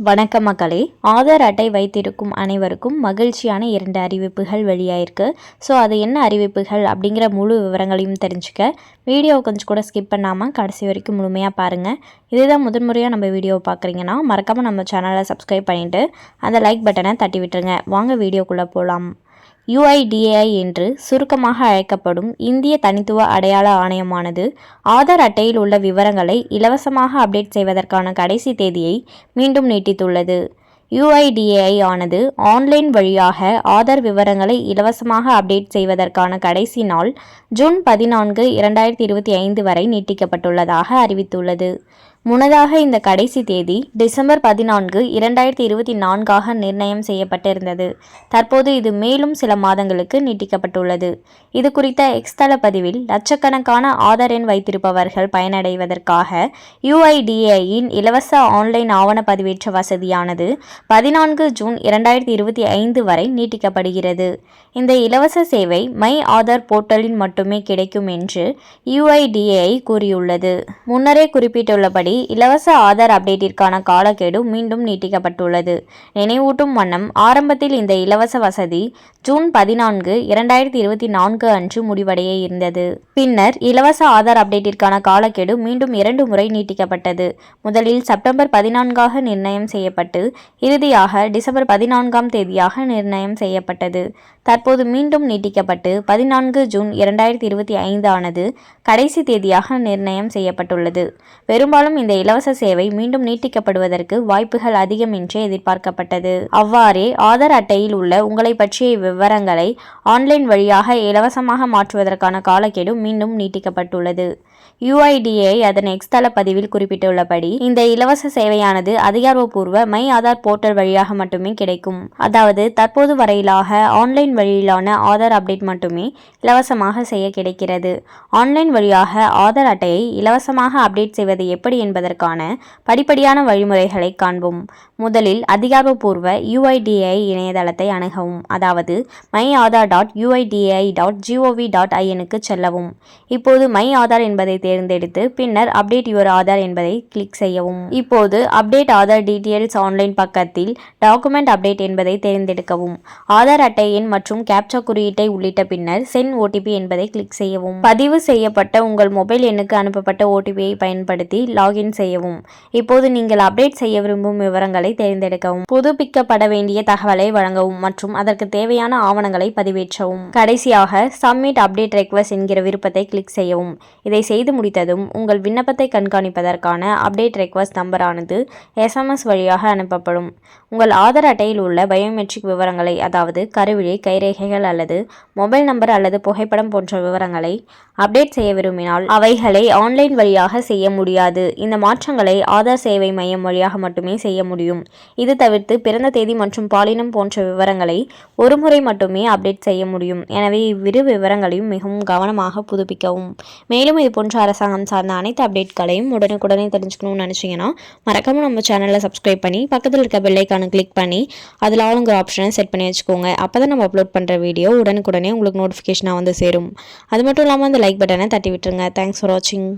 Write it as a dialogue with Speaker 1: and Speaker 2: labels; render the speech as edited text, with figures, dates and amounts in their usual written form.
Speaker 1: வணக்கம் மக்களே. ஆதார் அட்டை வைத்திருக்கும் அனைவருக்கும் மகிழ்ச்சியான 2 அறிவிப்புகள் வெளியாயிருக்கு. ஸோ அது என்ன அறிவிப்புகள் அப்படிங்கிற முழு விவரங்களையும் தெரிஞ்சுக்க வீடியோவை கொஞ்சம் கூட ஸ்கிப் பண்ணாமல் கடைசி வரைக்கும் முழுமையாக பாருங்கள். இதுதான் முதன்முறையாக நம்ம வீடியோவை பார்க்குறீங்கன்னா மறக்காமல் நம்ம சேனலை சப்ஸ்கிரைப் பண்ணிவிட்டு அந்த லைக் பட்டனை தட்டி விட்டுருங்க. வாங்க வீடியோக்குள்ளே போகலாம். UIDAI என்று சுருக்கமாக அழைக்கப்படும் இந்திய தனித்துவ அடையாள ஆணையமானது ஆதார் அட்டையில் உள்ள விவரங்களை இலவசமாக அப்டேட் செய்வதற்கான கடைசி தேதியை மீண்டும் நீட்டித்துள்ளது. UIDAI ஆனது ஆன்லைன் வழியாக ஆதார் விவரங்களை இலவசமாக அப்டேட் செய்வதற்கான கடைசி நாள் ஜூன் 14, 2025 வரை நீட்டிக்கப்பட்டுள்ளதாக அறிவித்துள்ளது. முன்னதாக இந்த கடைசி தேதி டிசம்பர் 14, 2024 நிர்ணயம் செய்யப்பட்டிருந்தது. தற்போது இது மேலும் சில மாதங்களுக்கு நீட்டிக்கப்பட்டுள்ளது. இது குறித்த எக்ஸ் தள பதிவில் லட்சக்கணக்கான ஆதார் எண் வைத்திருப்பவர்கள் பயனடைவதற்காக UIDAIயின் இலவச ஆன்லைன் ஆவண பதிவேற்ற வசதியானது 14 ஜூன் 2025 வரை நீட்டிக்கப்படுகிறது. இந்த இலவச சேவை மை ஆதார் போர்ட்டலில் மட்டுமே கிடைக்கும் என்று UIDAI கூறியுள்ளது. முன்னரே குறிப்பிட்டுள்ளபடி இலவச ஆதார் அப்டேட்டிற்கான காலக்கெடு மீண்டும் நீட்டிக்கப்பட்டுள்ளது. நினைவூட்டும் வண்ணம் ஆரம்பத்தில் இந்த இலவச வசதி ஜூன் 14, 2024 அன்று முடிவடைய இருந்தது. பின்னர் இலவச ஆதார் அப்டேட்டிற்கான காலக்கெடு மீண்டும் 2 முறை நீட்டிக்கப்பட்டது. முதலில் செப்டம்பர் 14 நிர்ணயம் செய்யப்பட்டு இறுதியாக டிசம்பர் 14 தேதியாக நிர்ணயம் செய்யப்பட்டது. தற்போது மீண்டும் நீட்டிக்கப்பட்டு 14 ஜூன் 2025 ஆனது கடைசி தேதியாக நிர்ணயம் செய்யப்பட்டுள்ளது. பெரும்பாலும் இந்த இலவச சேவை மீண்டும் நீட்டிக்கப்படுவதற்கு வாய்ப்புகள் அதிகம் என்று எதிர்பார்க்கப்பட்டது. அவ்வாறே ஆதார் அட்டையில் உள்ள உங்களை பற்றிய விவரங்களை ஆன்லைன் வழியாக இலவசமாக மாற்றுவதற்கான காலக்கெடு மீண்டும் நீட்டிக்கப்பட்டுள்ளது. UIDAI அதன் எக்ஸ் தள பதிவில் குறிப்பிட்டுள்ளபடி இந்த இலவச சேவையானது அதிகாரப்பூர்வ மை ஆதார் போர்ட்டல் வழியாக மட்டுமே கிடைக்கும். அதாவது தற்போது வரையிலாக ஆன்லைன் வழியிலான ஆதார் அப்டேட் மட்டுமே இலவசமாக செய்ய கிடைக்கிறது. ஆன்லைன் வழியாக ஆதார் அட்டையை இலவசமாக அப்டேட் செய்வது எப்படி என்பதற்கான படிப்படியான வழிமுறைகளை காண்போம். முதலில் அதிகாரப்பூர்வ UIDAI இணையதளத்தை அணுகவும். அதாவது myAadhar.uida.gov.in செல்லவும். இப்போது மை ஆதார் என்பதை தேர்ந்தெடுத்து பின்னர் அப்டேட் யுவர் ஆதார் என்பதை கிளிக் செய்யவும். இப்போது அப்டேட் ஆதார் டீடைல்ஸ் ஆன்லைன் பக்கத்தில் டாக்குமெண்ட் அப்டேட் என்பதை தேர்ந்தெடுக்கவும். ஆதார் அட்டை எண் மற்றும் கேப்சா குறியீட்டை உள்ளிட்ட பின்னர் சென்ட் OTP என்பதை கிளிக் செய்யவும். பதிவு செய்யப்பட்ட உங்கள் மொபைல் எண்ணுக்கு அனுப்பப்பட்ட OTPயை பயன்படுத்தி லாகின் செய்யவும். இப்போது நீங்கள் அப்டேட் செய்ய விரும்பும் விவரங்களை தேர்ந்தெடுக்கவும். புதுப்பிக்கப்பட வேண்டிய தகவலை வழங்கவும் மற்றும் அதற்கு தேவையான ஆவணங்களை பதிவேற்றவும். கடைசியாக சப்மிட் அப்டேட் ரெக்வெஸ்ட் என்கிற விருப்பத்தை கிளிக் செய்யவும். இதை செய்து முடித்ததும் உங்கள் விண்ணப்பத்தை கண்காணிப்பதற்கான அப்டேட் ரெக்வெஸ்ட் நம்பரானது SMS வழியாக அனுப்பப்படும். உங்கள் ஆதார் அட்டையில் உள்ள பயோமெட்ரிக் விவரங்களை, அதாவது கருவிழி, கைரேகைகள் அல்லது மொபைல் நம்பர் அல்லது புகைப்படம் போன்ற விவரங்களை அப்டேட் செய்ய விரும்பினால் அவைகளை ஆன்லைன் வழியாக செய்ய முடியாது. இந்த மாற்றங்களை ஆதார் சேவை மையம் வழியாக மட்டுமே செய்ய முடியும். இது தவிர்த்து பிறந்த தேதி மற்றும் பாலினம் போன்ற விவரங்களை ஒரு முறை மட்டுமே அப்டேட் செய்ய முடியும். எனவே இவ்விரு விவரங்களையும் மிகவும் கவனமாக புதுப்பிக்கவும். மேலும் இது போன்ற அரசாங்கம் சார்ந்த அனைத்து அப்டேட்களையும் உடனுக்குடனே தெரிஞ்சுக்கணும்னு நினச்சிங்கன்னா மறக்காம நம்ம சேனலை சப்ஸ்கிரைப் பண்ணி பக்கத்தில் இருக்க பெல் ஐக்கானை கிளிக் பண்ணி அதில் ஆளுங்கிற ஆப்ஷனை செட் பண்ணி வச்சுக்கோங்க. அப்போ தான் நம்ம அப்லோட் பண்ணுற வீடியோ உடனுக்குடனே உங்களுக்கு நோட்டிஃபிகேஷனாக வந்து சேரும். அது மட்டும் இல்லாமல் அந்த லைக் பட்டனை தட்டி விட்டுருங்க. தேங்க்ஸ் ஃபார் வாட்சிங்.